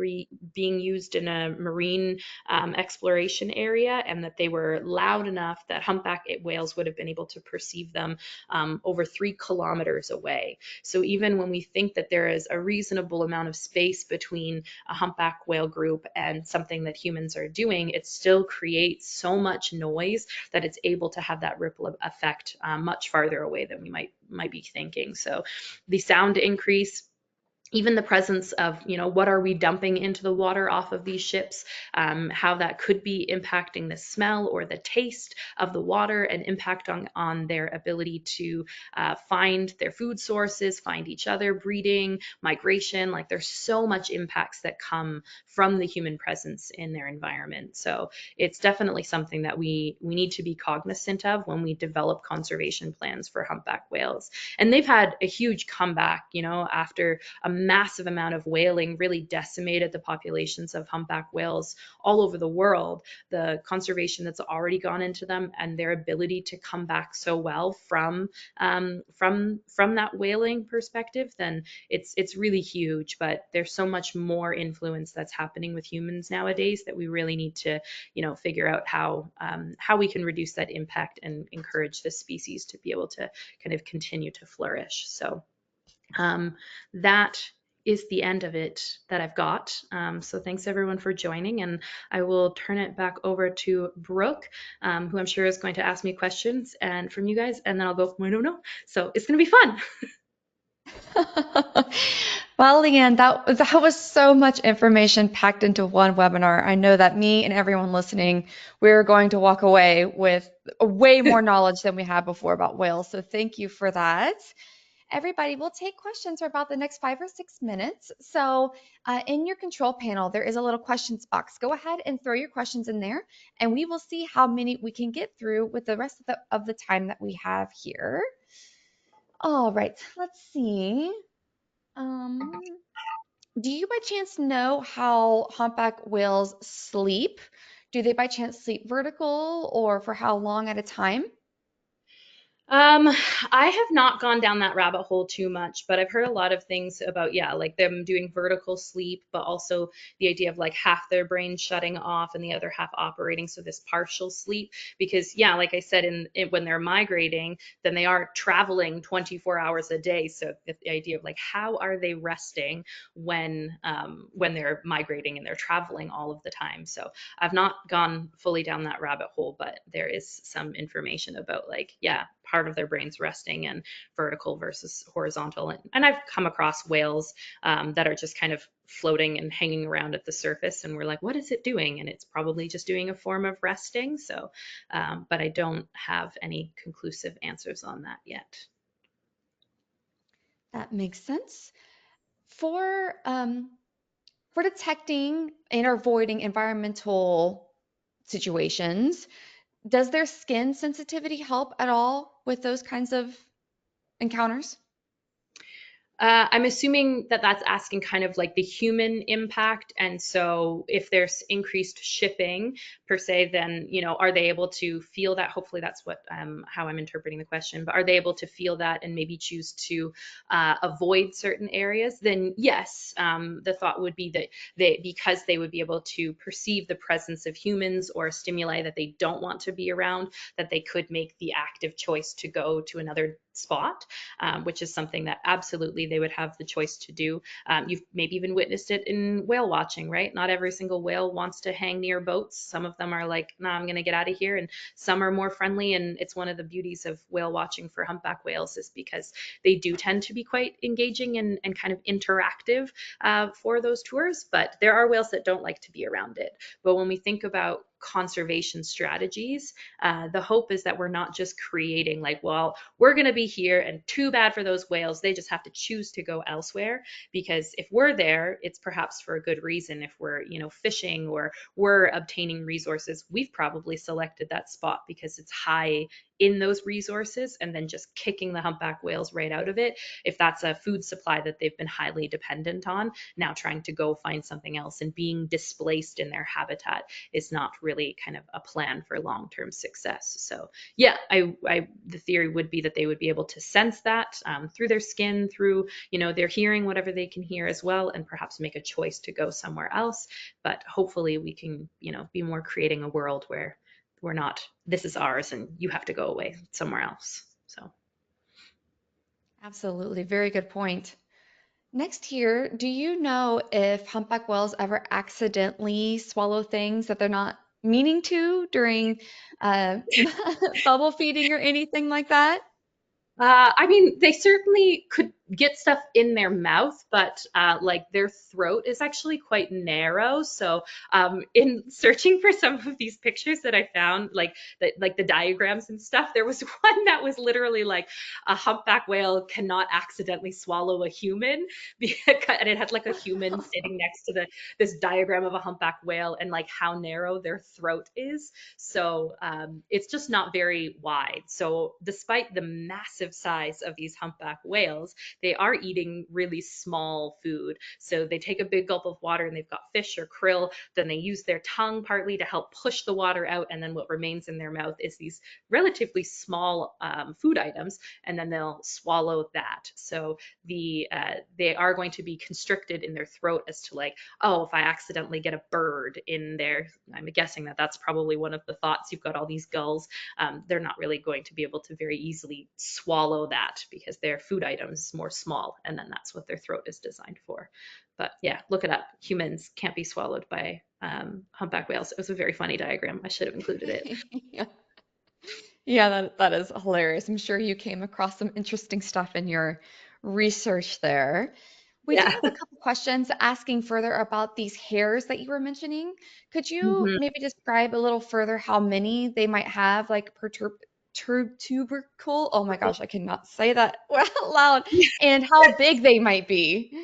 being used in a marine exploration migration area, and that they were loud enough that humpback whales would have been able to perceive them over 3 kilometers away. So even when we think that there is a reasonable amount of space between a humpback whale group and something that humans are doing, it still creates so much noise that it's able to have that ripple effect much farther away than we might be thinking. So the sound increase, even the presence of, what are we dumping into the water off of these ships, how that could be impacting the smell or the taste of the water, and impact on their ability to find their food sources, find each other, breeding, migration. Like, there's so much impacts that come from the human presence in their environment. So it's definitely something that we need to be cognizant of when we develop conservation plans for humpback whales. And they've had a huge comeback, after a massive amount of whaling really decimated the populations of humpback whales all over the world. The conservation that's already gone into them and their ability to come back so well from that whaling perspective, then it's really huge. But there's so much more influence that's happening with humans nowadays that we really need to, figure out how we can reduce that impact and encourage the species to be able to kind of continue to flourish. So that is the end of it that I've got. So thanks everyone for joining, and I will turn it back over to Brooke, who I'm sure is going to ask me questions and from you guys, and then I'll go, I don't know. So it's going to be fun.
Well, Leanne, that was so much information packed into one webinar. I know that me and everyone listening, we're going to walk away with way more knowledge than we had before about whales. So thank you for that. Everybody, we'll take questions for about the next 5 or 6 minutes. So in your control panel, there is a little questions box. Go ahead and throw your questions in there, and we will see how many we can get through with the rest of the time that we have here. All right, let's see. Um, do you by chance know how humpback whales sleep? Do they by chance sleep vertical, or for how long at a time?
Um, I have not gone down that rabbit hole too much, but I've heard a lot of things about, yeah, like them doing vertical sleep, but also the idea of like half their brain shutting off and the other half operating. So this partial sleep, because yeah, like I said, when they're migrating, then they are traveling 24 hours a day. So the idea of like, how are they resting when they're migrating and they're traveling all of the time? So I've not gone fully down that rabbit hole, but there is some information about like, yeah, part of their brains resting and vertical versus horizontal. And I've come across whales that are just kind of floating and hanging around at the surface. And we're like, what is it doing? And it's probably just doing a form of resting. So, but I don't have any conclusive answers on that yet.
That makes sense. For for detecting and avoiding environmental situations, does their skin sensitivity help at all with those kinds of encounters?
I'm assuming that that's asking kind of like the human impact. And so if there's increased shipping per se, then, are they able to feel that? Hopefully that's what, how I'm interpreting the question, but are they able to feel that and maybe choose to avoid certain areas? Then yes, the thought would be that because they would be able to perceive the presence of humans or stimuli that they don't want to be around, that they could make the active choice to go to another spot, which is something that absolutely they would have the choice to do. You've maybe even witnessed it in whale watching, right? Not every single whale wants to hang near boats. Some of them are like, nah, I'm going to get out of here. And some are more friendly. And it's one of the beauties of whale watching for humpback whales is because they do tend to be quite engaging and kind of interactive for those tours. But there are whales that don't like to be around it. But when we think about conservation strategies, the hope is that we're not just creating like, well, we're going to be here and too bad for those whales. They just have to choose to go elsewhere. Because if we're there, it's perhaps for a good reason. If we're, fishing or we're obtaining resources, we've probably selected that spot because it's high in those resources, and then just kicking the humpback whales right out of it. If that's a food supply that they've been highly dependent on, now trying to go find something else and being displaced in their habitat is not really kind of a plan for long-term success. So yeah, the theory would be that they would be able to sense that through their skin, through, their hearing, whatever they can hear as well, and perhaps make a choice to go somewhere else. But hopefully we can, be more creating a world where we're not, this is ours and you have to go away somewhere else. So.
Absolutely. Very good point. Next here, do you know if humpback whales ever accidentally swallow things that they're not meaning to during bubble feeding or anything like that?
I mean, they certainly could get stuff in their mouth, but like their throat is actually quite narrow. So, in searching for some of these pictures that I found, like the diagrams and stuff, there was one that was literally like a humpback whale cannot accidentally swallow a human, and it had like a human sitting next to this diagram of a humpback whale and like how narrow their throat is. So it's just not very wide. So despite the massive size of these humpback whales, they are eating really small food. So they take a big gulp of water and they've got fish or krill. Then they use their tongue partly to help push the water out. And then what remains in their mouth is these relatively small food items. And then they'll swallow that. So they are going to be constricted in their throat as to like, oh, if I accidentally get a bird in there, I'm guessing that that's probably one of the thoughts. You've got all these gulls. They're not really going to be able to very easily swallow that because their food item is more small, and then that's what their throat is designed for. But yeah, look it up. Humans can't be swallowed by humpback whales. It was a very funny diagram. I should have included it.
Yeah. Yeah, that is hilarious. I'm sure you came across some interesting stuff in your research there. We do
Yeah.
have a couple questions asking further about these hairs that you were mentioning. Could you
Mhm.
maybe describe a little further how many they might have, like per tubercle? Oh my gosh, I cannot say that out loud. And how big they might be.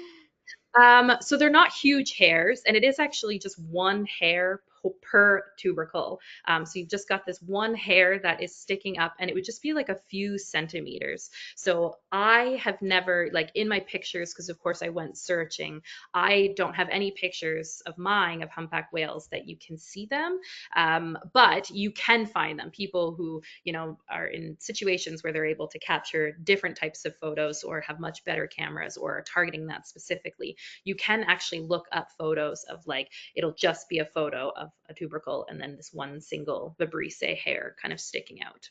So they're not huge hairs, and it is actually just one hair per tubercle. So you've just got this one hair that is sticking up, and it would just be like a few centimeters. So I have never, like in my pictures, because of course I went searching, I don't have any pictures of mine of humpback whales that you can see them. But you can find them. People who, are in situations where they're able to capture different types of photos or have much better cameras or are targeting that specifically, you can actually look up photos of like, it'll just be a photo of a tubercle and then this one single vibrissae hair kind of sticking out.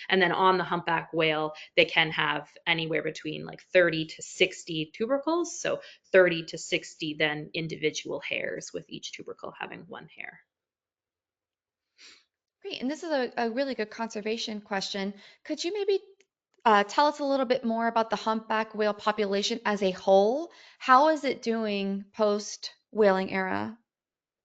And then on the humpback whale, they can have anywhere between like 30 to 60 tubercles. So 30 to 60 then individual hairs, with each tubercle having one hair.
Great. And this is a really good conservation question. Could you maybe tell us a little bit more about the humpback whale population as a whole? How is it doing post whaling era?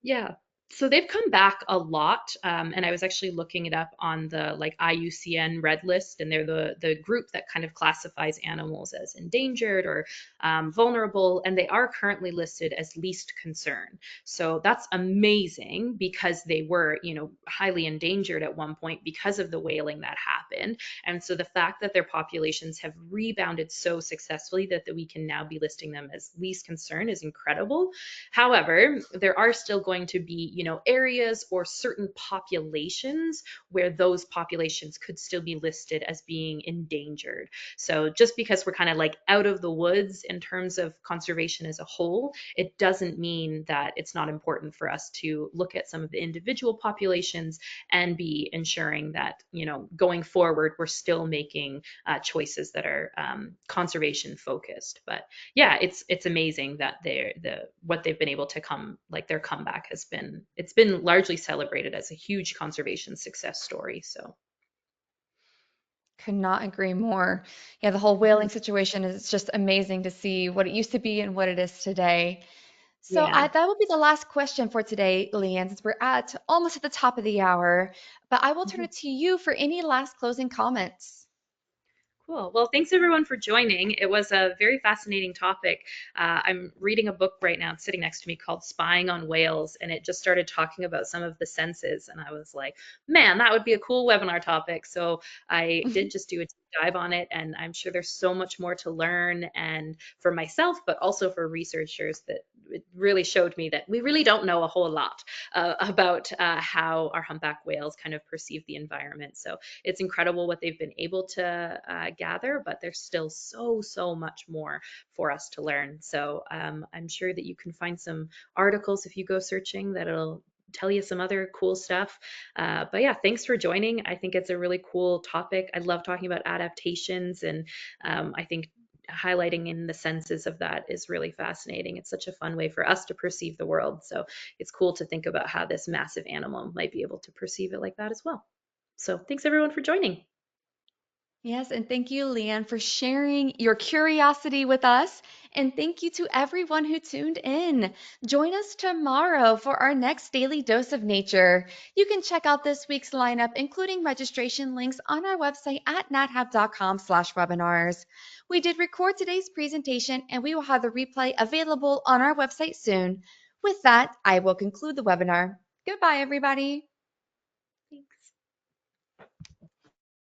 Yeah. So they've come back a lot, and I was actually looking it up on the like IUCN Red List, and they're the group that kind of classifies animals as endangered or vulnerable, and they are currently listed as least concern. So that's amazing because they were, highly endangered at one point because of the whaling that happened, and so the fact that their populations have rebounded so successfully that we can now be listing them as least concern is incredible. However, there are still going to be, areas or certain populations where those populations could still be listed as being endangered. So just because we're kind of like out of the woods in terms of conservation as a whole, it doesn't mean that it's not important for us to look at some of the individual populations and be ensuring that, going forward, we're still making choices that are conservation focused. But yeah, it's amazing that what they've been able to come, like their comeback it's been largely celebrated as a huge conservation success story. So
Could not agree more. Yeah, the whole
mhm.
whaling situation is just amazing to see what it used to be and what it is today. So
Yeah.
that will be the last question for today, Leanne, since we're almost at the top of the hour. But I will turn
Mhm.
it to you for any last closing comments.
Cool. Well, thanks everyone for joining. It was a very fascinating topic. I'm reading a book right now, it's sitting next to me, called Spying on Whales, and it just started talking about some of the senses. And I was like, man, that would be a cool webinar topic. So I did just do a deep dive on it, and I'm sure there's so much more to learn, and for myself, but also for researchers that it really showed me that we really don't know a whole lot about how our humpback whales kind of perceive the environment. So it's incredible what they've been able to gather, but there's still so much more for us to learn. So I'm sure that you can find some articles if you go searching that'll tell you some other cool stuff. But yeah, thanks for joining. I think it's a really cool topic. I love talking about adaptations, and I think highlighting in the senses of that is really fascinating. It's such a fun way for us to perceive the world. So it's cool to think about how this massive animal might be able to perceive it like that as well. So thanks everyone for joining.
Yes, and thank you, Leanne, for sharing your curiosity with us. And thank you to everyone who tuned in. Join us tomorrow for our next daily dose of nature. You can check out this week's lineup, including registration links, on our website at nathab.com/webinars. We did record today's presentation, and we will have the replay available on our website soon. With that, I will conclude the webinar. Goodbye, everybody.